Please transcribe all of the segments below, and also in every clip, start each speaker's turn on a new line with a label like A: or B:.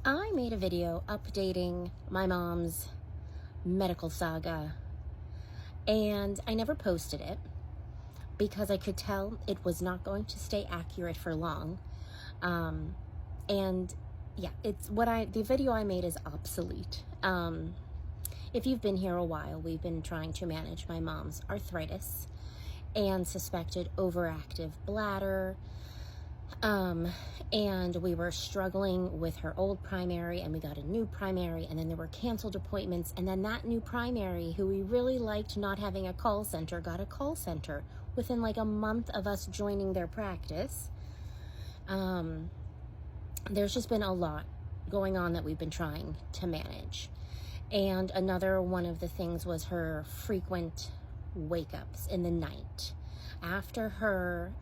A: I made a video updating my mom's medical saga, and I never posted it because I could tell it was not going to stay accurate for long. And yeah, the video I made is obsolete. If you've been here a while, we've been trying to manage my mom's arthritis and suspected overactive bladder. And we were struggling with her old primary, and we got a new primary, and then there were canceled appointments, and then that new primary, who we really liked not having a call center, got a call center within like a month of us joining their practice. There's just been a lot going on that we've been trying to manage. And another one of the things was her frequent wake-ups in the night. After her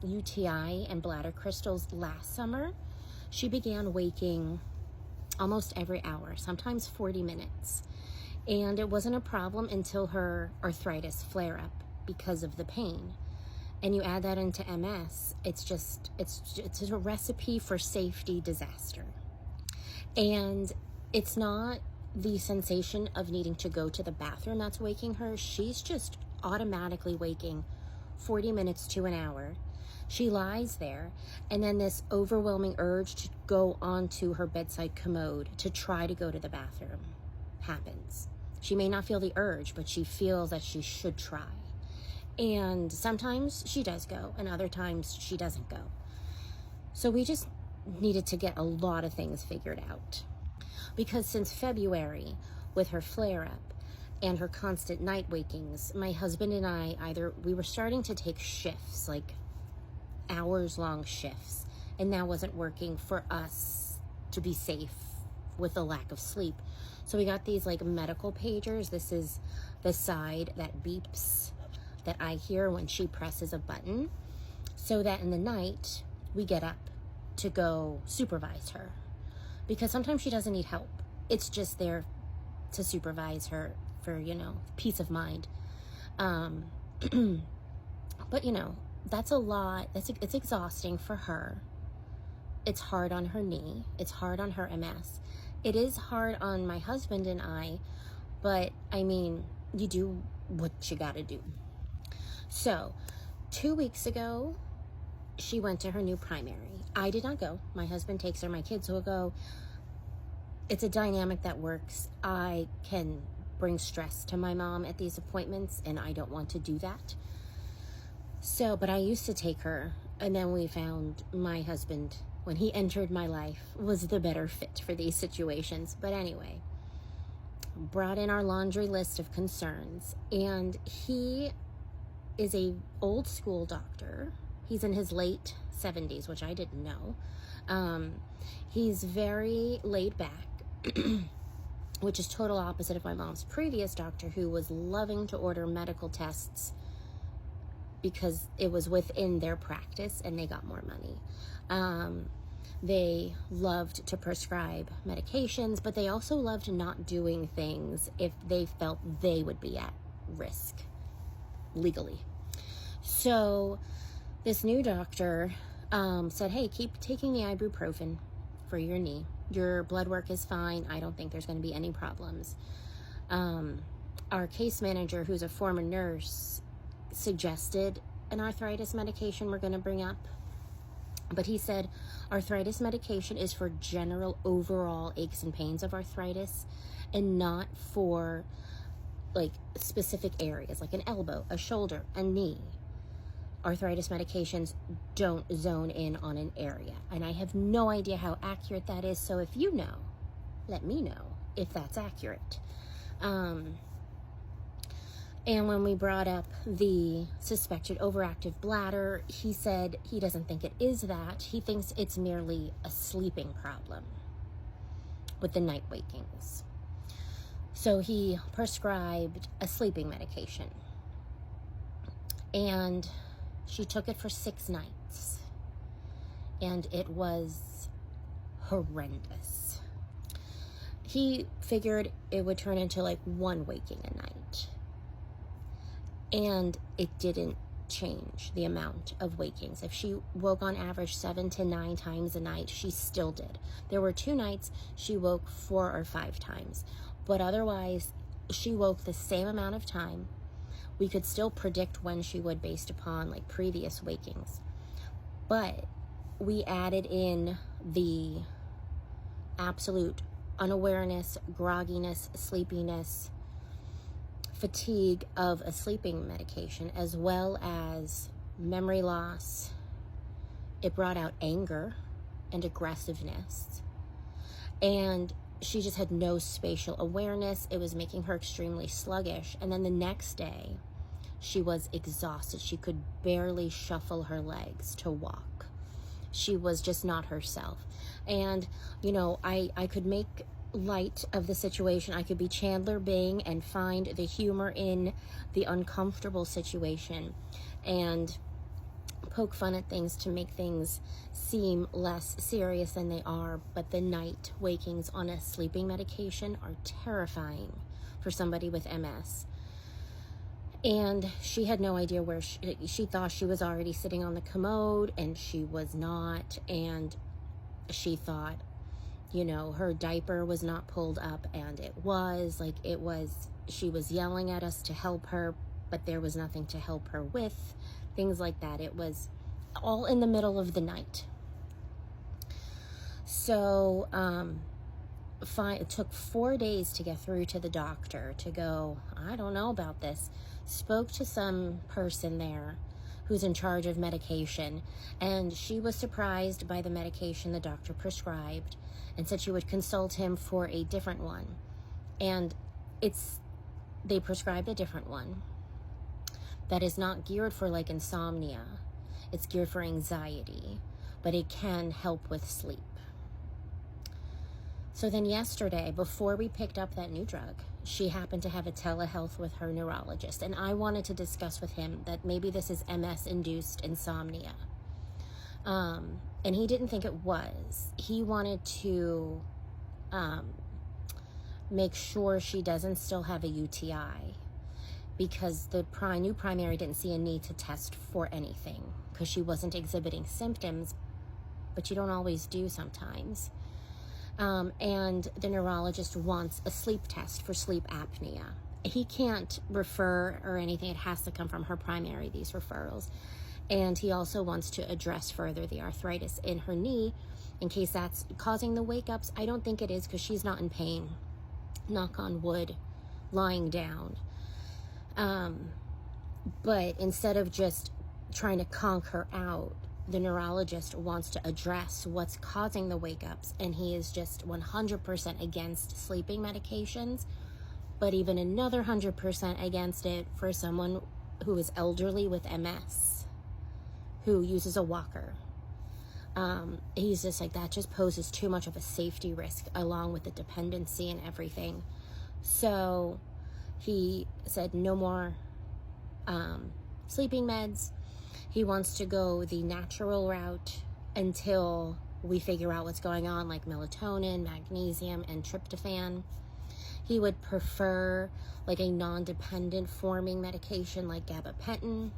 A: UTI and bladder crystals last summer, she began waking almost every hour, sometimes 40 minutes. And it wasn't a problem until her arthritis flare-up because of the pain. And you add that into MS, it's a recipe for safety disaster. And it's not the sensation of needing to go to the bathroom that's waking her. She's just automatically waking 40 minutes to an hour. She lies there, and then this overwhelming urge to go onto her bedside commode to try to go to the bathroom happens. She may not feel the urge, but she feels that she should try. And sometimes she does go, and other times she doesn't go. So we just needed to get a lot of things figured out. Because since February, with her flare-up and her constant night wakings, my husband and I we were starting to take shifts, like hours-long shifts, and that wasn't working for us to be safe with the lack of sleep. So we got these like medical pagers. This is the side that beeps that I hear when she presses a button, so that in the night we get up to go supervise her, because sometimes she doesn't need help. It's just there to supervise her for, peace of mind. But that's a lot. It's exhausting for her. It's hard on her knee. It's hard on her MS. It is hard on my husband and I, but I mean, you do what you gotta do. So 2 weeks ago, she went to her new primary. I did not go. My husband takes her. My kids will go. It's a dynamic that works. I can bring stress to my mom at these appointments, and I don't want to do that. So, but I used to take her, and then we found my husband, when he entered my life, was the better fit for these situations. But anyway, brought in our laundry list of concerns, and he is a old school doctor. He's in his late 70s, which I didn't know. He's very laid back, which is total opposite of my mom's previous doctor, who was loving to order medical tests because it was within their practice and they got more money. They loved to prescribe medications, but they also loved not doing things if they felt they would be at risk legally. So this new doctor said, hey, keep taking the ibuprofen for your knee. Your blood work is fine. I don't think there's going to be any problems. Our case manager, who's a former nurse, suggested an arthritis medication we're going to bring up. But he said arthritis medication is for general overall aches and pains of arthritis, and not for like specific areas like an elbow, a shoulder, a knee. Arthritis medications don't zone in on an area, and I have no idea how accurate that is. So if you know, let me know if that's accurate. And when we brought up the suspected overactive bladder, he said he doesn't think it is that. He thinks it's merely a sleeping problem with the night wakings. So he prescribed a sleeping medication, and she took it for 6 nights, and it was horrendous. He figured it would turn into like 1 waking a night, and it didn't change the amount of wakings. If she woke on average 7 to 9 times a night, she still did. There were 2 nights she woke 4 or 5 times, but otherwise she woke the same amount of time. We could still predict when she would based upon like previous wakings, but we added in the absolute unawareness, grogginess, sleepiness, fatigue of a sleeping medication, as well as memory loss. It brought out anger and aggressiveness, and she just had no spatial awareness. It was making her extremely sluggish. And then the next day she was exhausted. She could barely shuffle her legs to walk. She was just not herself. And you know, I could make light of the situation. I could be Chandler Bing and find the humor in the uncomfortable situation and poke fun at things to make things seem less serious than they are. But the night wakings on a sleeping medication are terrifying for somebody with MS. And she had no idea where she thought she was already sitting on the commode, and she was not. And she thought, you know, her diaper was not pulled up, and it was. Like, it was, she was yelling at us to help her, but there was nothing to help her with. Things like that. It was all in the middle of the night. So, it took 4 days to get through to the doctor to go, I don't know about this. Spoke to some person there who's in charge of medication, and she was surprised by the medication the doctor prescribed and said she would consult him for a different one. And they prescribed a different one that is not geared for like insomnia. It's geared for anxiety, but it can help with sleep. So then yesterday, before we picked up that new drug, she happened to have a telehealth with her neurologist, and I wanted to discuss with him that maybe this is MS-induced insomnia. And he didn't think it was. He wanted to make sure she doesn't still have a UTI, because the new primary didn't see a need to test for anything because she wasn't exhibiting symptoms, but you don't always do sometimes. And the neurologist wants a sleep test for sleep apnea. He can't refer or anything. It has to come from her primary, these referrals. And he also wants to address further the arthritis in her knee in case that's causing the wake-ups. I don't think it is, because she's not in pain, knock on wood, lying down. But instead of just trying to conk her out, the neurologist wants to address what's causing the wake-ups, and he is just 100% against sleeping medications, but even another 100% against it for someone who is elderly with MS, who uses a walker. He's just like, that just poses too much of a safety risk along with the dependency and everything. So he said no more sleeping meds. He wants to go the natural route until we figure out what's going on, like melatonin, magnesium, and tryptophan. He would prefer like a non-dependent forming medication like gabapentin.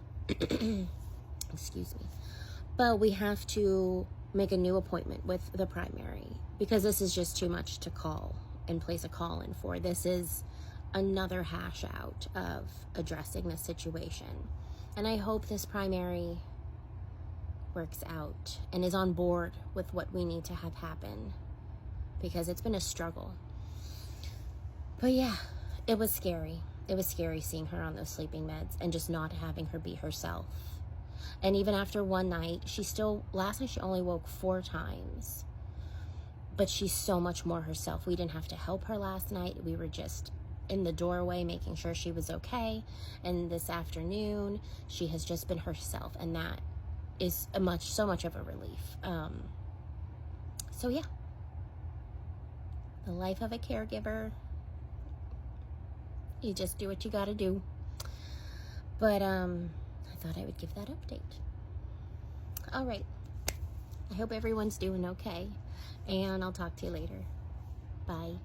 A: Excuse me. But we have to make a new appointment with the primary, because this is just too much to call and place a call in for. This is another hash out of addressing the situation. And I hope this primary works out and is on board with what we need to have happen, because it's been a struggle. But yeah, it was scary. It was scary seeing her on those sleeping meds and just not having her be herself. And even after one night, last night she only woke 4 times. But she's so much more herself. We didn't have to help her last night. We were just in the doorway making sure she was okay. And this afternoon, she has just been herself. And that is so much of a relief. So yeah. The life of a caregiver. You just do what you gotta do. But I thought I would give that update. All right. I hope everyone's doing okay. And I'll talk to you later. Bye.